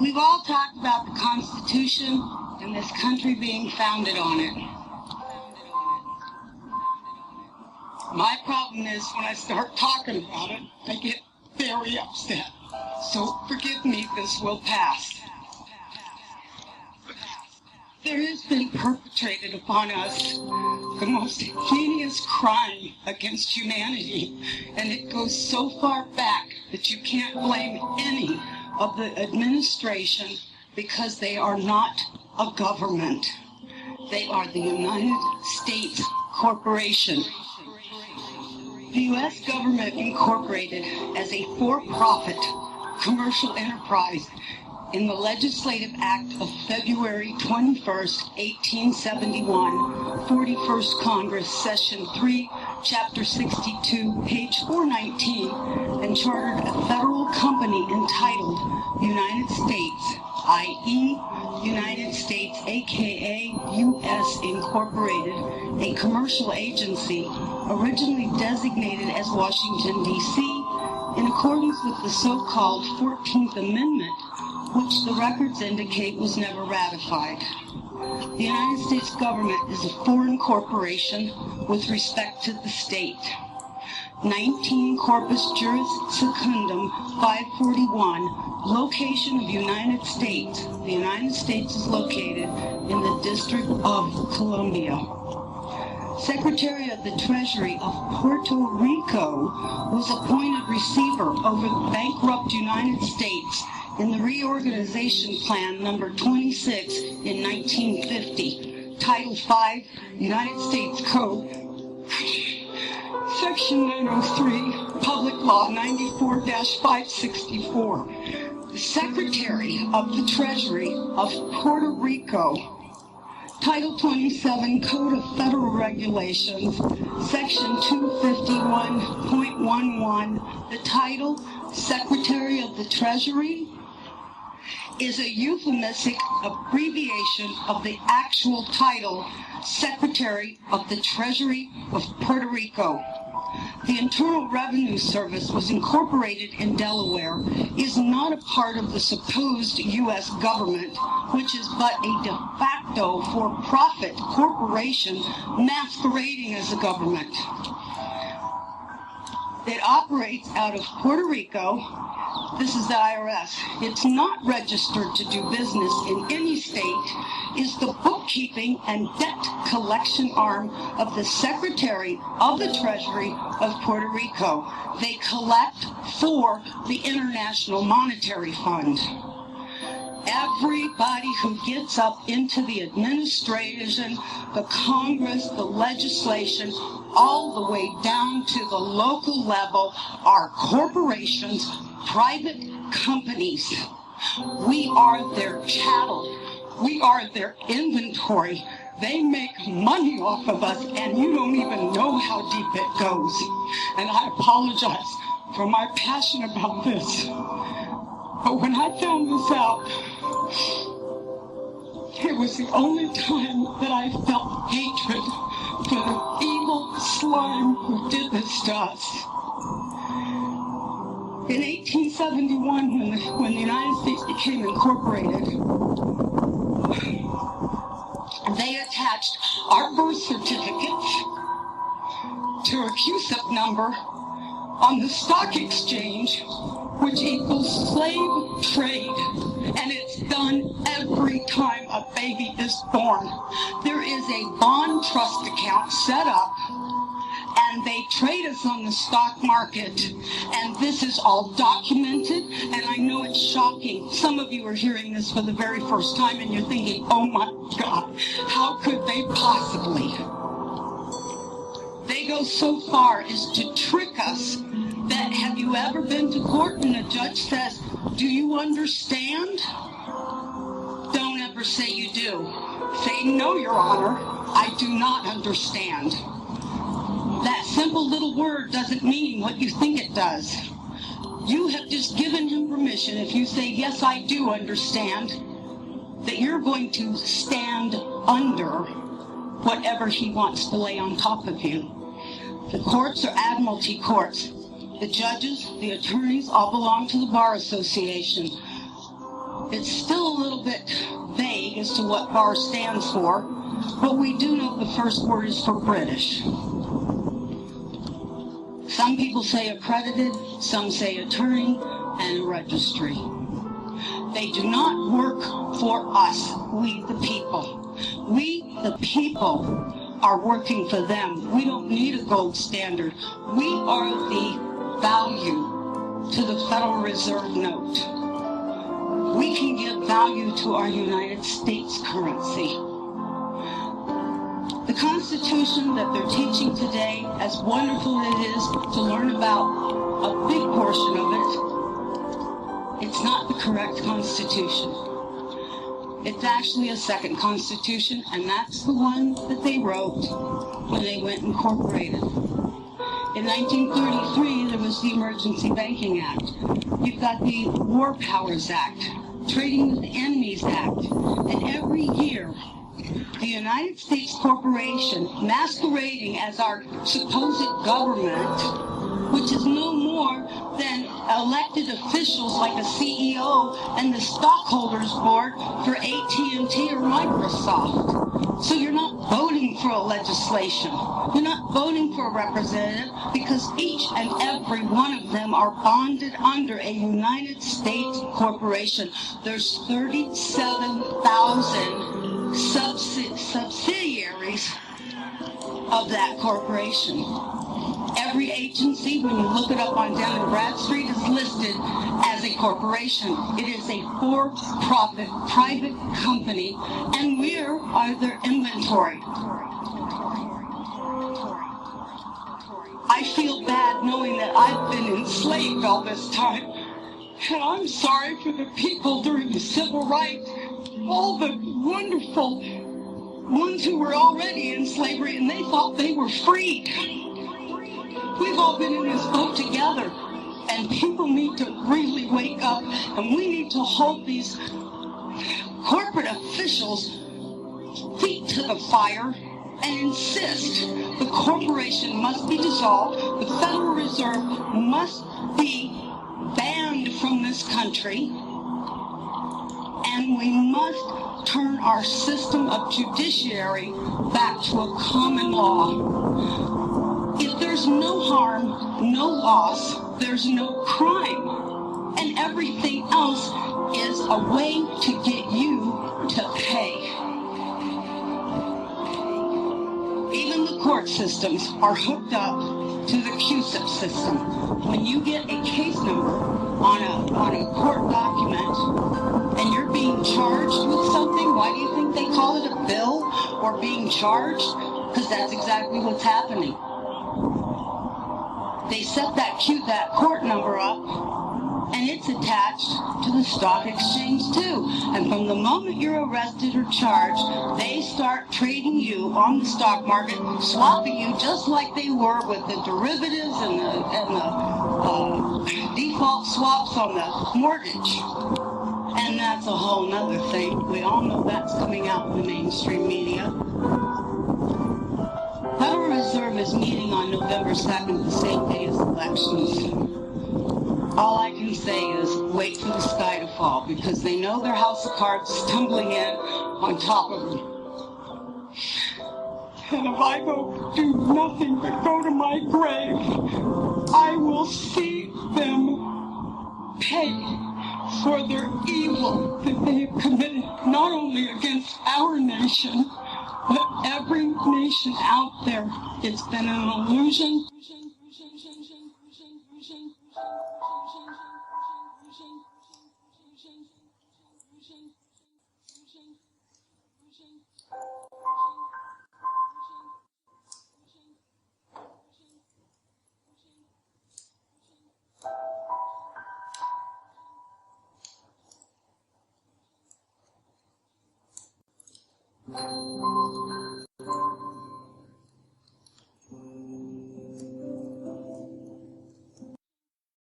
We've all talked about the Constitution and this country being founded on it. My problem is when I start talking about it, I get very upset. So forgive me, this will pass. There has been perpetrated upon us the most heinous crime against humanity, and it goes so far back that you can't blame any of the administration because they are not a government. They are the United States Corporation. The U.S. government incorporated as a for-profit commercial enterprise in the Legislative Act of February 21st, 1871, 41st Congress, Session 3, Chapter 62, page 419, and chartered a federal company entitled United States, i.e. United States, aka U.S. Incorporated, a commercial agency originally designated as Washington, D.C., in accordance with the so-called 14th Amendment, which the records indicate was never ratified. The United States government is a foreign corporation with respect to the state. 19 Corpus Juris Secundum 541, location of United States. The United States is located in the District of Columbia. Secretary of the Treasury of Puerto Rico was appointed receiver over the bankrupt United States in the Reorganization Plan number 26 in 1950, Title 5, United States Code, Section 903, Public Law 94-564. The Secretary of the Treasury of Puerto Rico, Title 27, Code of Federal Regulations, Section 251.11, the title, Secretary of the Treasury, is a euphemistic abbreviation of the actual title, Secretary of the Treasury of Puerto Rico. The Internal Revenue Service was incorporated in Delaware, is not a part of the supposed U.S. government, which is but a de facto for-profit corporation masquerading as a government. It operates out of Puerto Rico. This is the IRS. It's not registered to do business in any state, is the bookkeeping and debt collection arm of the Secretary of the Treasury of Puerto Rico. They collect for the International Monetary Fund. Everybody who gets up into the administration, the Congress, the legislation, all the way down to the local level are corporations, private companies. We are their chattel. We are their inventory. They make money off of us, and you don't even know how deep it goes. And I apologize for my passion about this. But when I found this out, it was the only time that I felt hatred for the evil slime who did this to us. In 1871, when the United States became incorporated, they attached our birth certificates to a CUSIP number on the stock exchange, which equals slave trade. And it's done every time a baby is born. There is a bond trust account set up, and they trade us on the stock market. And this is all documented, and I know it's shocking. Some of you are hearing this for the very first time, and you're thinking, oh my God, how could they possibly? They go so far as to trick us that, have you ever been to court and a judge says, do you understand? Don't ever say you do. Say, no, Your Honor, I do not understand. That simple little word doesn't mean what you think it does. You have just given him permission, if you say, yes, I do understand, that you're going to stand under whatever he wants to lay on top of you. The courts are admiralty courts. The judges, the attorneys, all belong to the Bar Association. It's still a little bit vague as to what BAR stands for, but we do know the first word is for British. Some people say accredited, some say attorney, and registry. They do not work for us, we the people. We the people are working for them. We don't need a gold standard. We are the value to the Federal Reserve note. We can give value to our United States currency. The Constitution that they're teaching today, as wonderful as it is to learn about a big portion of it, it's not the correct Constitution. It's actually a second Constitution, and that's the one that they wrote when they went incorporated. In 1933, there was the Emergency Banking Act. You've got the War Powers Act, Trading with Enemies Act, and every year, the United States corporation, masquerading as our supposed government, which is no more than elected officials like a CEO and the stockholders board for AT&T or Microsoft. So you're not voting for a legislation. You're not voting for a representative because each and every one of them are bonded under a United States corporation. There's 37,000 subsidiaries of that corporation. Every agency, when you look it up on Dun & Bradstreet, is listed as a corporation. It is a for-profit private company, and we are their inventory. I feel bad knowing that I've been enslaved all this time, and I'm sorry for the people during the civil rights, all the wonderful ones who were already in slavery and they thought they were freed. We've all been in this boat together, and people need to really wake up, and we need to hold these corporate officials' feet to the fire and insist the corporation must be dissolved, the Federal Reserve must be banned from this country, and we must turn our system of judiciary back to a common law. If there's no harm, no loss, there's no crime. And everything else is a way to get you to pay. Even the court systems are hooked up to the QSIP system. When you get a case number on a court document and you're being charged with something, why do you think they call it a bill or being charged? Because that's exactly what's happening. They set that court number up, and it's attached to the stock exchange too. And from the moment you're arrested or charged, they start trading you on the stock market, swapping you just like they were with the derivatives and the default swaps on the mortgage. And that's a whole nother thing. We all know that's coming out in the mainstream media. Federal Reserve is meeting on November 2nd, the same day as elections. All I can say is wait for the sky to fall, because they know their house of cards is tumbling in on top of them. And if I do nothing but go to my grave, I will see them pay for their evil that they have committed, not only against our nation, but every nation out there. It's been an illusion.